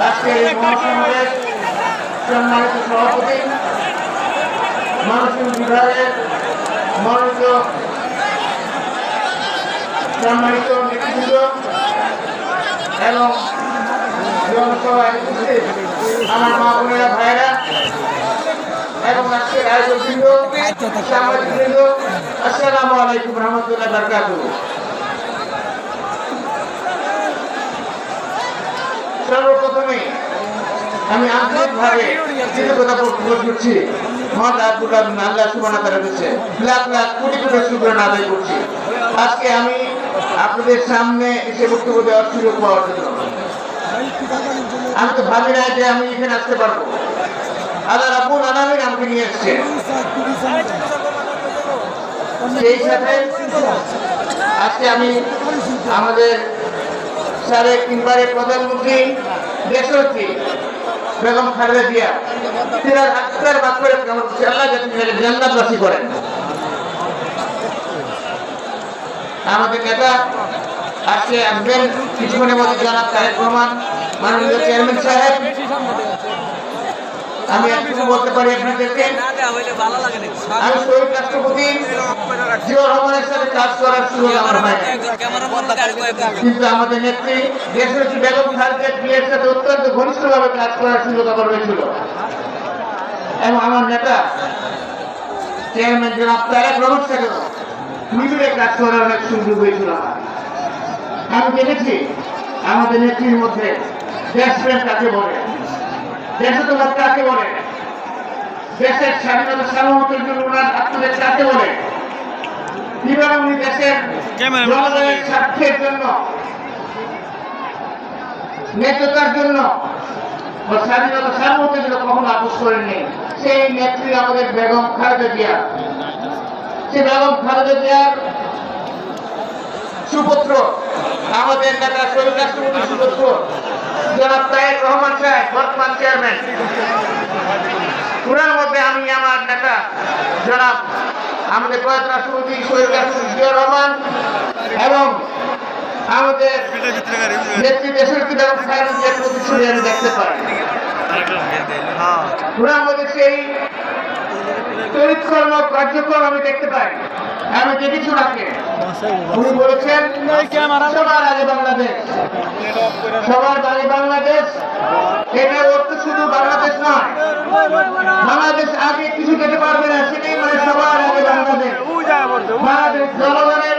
আজকের এই মহাসমাবেশ সম্মানিত সভাপতি ময়মনসিংহ বিভাগের মনোনীত সম্মানিত নেতৃবৃন্দ এবং জনসভায় উপস্থিত আমার মা বোনেরা ভাইয়েরা এবং আজকের আয়োজকবৃন্দ সাংবাদিকবৃন্দ, আসসালামু আলাইকুম রহমতুল্লাহ বারকাতুহু। সর্বপ্রথমে আমি আন্তরিকভাবে কৃতজ্ঞতা প্রকাশ করছি মহান আল্লাহ সুবহানাহু ওয়া তাআলার কাছে লাখ লাখ কোটি কোটি শুকরিয়া আদায় করছি আজকে আমি আপনাদের সামনে এসে বক্তব্য দেওয়ার সুযোগ পাওয়ার জন্য। আমি তো ভাবি না যে আমি এখানে আসতে পারবো। আল্লাহ রাব্বুল আলামিন আমাকে নিয়ে এসেছেন। সেই সাথে আজকে আমি আমাদের সাবেক তিনবারের প্রধানমন্ত্রী দেশনেত্রী বেগম খালেদা জিয়া তিনার হাতের বাদ করে আল্লাহ যাতে জান্নাতবাসী করেন। আমাদের নেতা আজকে আসবেন কিছুক্ষণের মধ্যে জনাব তারেক রহমান মাননীয় চেয়ারম্যান সাহেব। আমি একটু বলতে পারি আপনাদেরকে, আমি শহীদ রাষ্ট্রপতি জিয়াউর রহমানের সাথে কাজ করার সুযোগ আমার হয়, কিন্তু আমাদের নেত্রী দেশনেত্রী বেগম খালেদা জিয়ার সাথে অত্যন্ত ঘনিষ্ঠভাবে কাজ করার সুযোগ আমার হয়েছিল এবং আমার নেতা চেয়ারম্যান জনাব তারেক রহমানের সাথে মিলিয়ে কাজ করার অনেক সুযোগ হয়েছিল আমার। আমি দেখেছি আমাদের নেত্রীর মধ্যে দেশপ্রেম কাকে বলে, দেশত্যাগ কাকে বলে, দেশের স্বাধীনতা সার্বভৌমত্বের জন্য ওনার আত্মত্যাগ কাকে বলে, কিভাবে উনি দেশের জনগণের স্বার্থের জন্য নেতৃত্বের জন্য স্বাধীনতা সার্বভৌমত্বের জন্য কখনো আপোষ করেননি। সেই নেত্রী আমাদের বেগম খালেদা জিয়া। সে বেগম খালেদা জিয়ার সুপুত্র আমাদের নেতা শহীদ রাষ্ট্রপতির সুপুত্র জনাব তারেক রহমান সাহেব বর্তমান চেয়ারম্যান। ওনার মধ্যে আমি আমার নেতা জনাব আমাদের প্রয়াত রাষ্ট্রপতি শহীদ রাষ্ট্রপতি জিয়াউর রহমান এবং আমাদের নেত্রী দেশনেত্রী বেগম খালেদা জিয়ার প্রতিচ্ছবি আমি দেখতে পাই। ওনার মধ্যে সেই চরিত্রকর্ম কার্যক্রম আমি দেখতে পাই। আমি দেখেছি ওনাকে, উনি বলেছেন সবার আগে বাংলাদেশ, সবার আগে বাংলাদেশ। এটা অর্থ শুধু বাংলাদেশ নয়, বাংলাদেশ আগে কিছু যেতে পারবে না, সেটাই মানে সবার আগে বাংলাদেশ। বাংলাদেশ জনগণের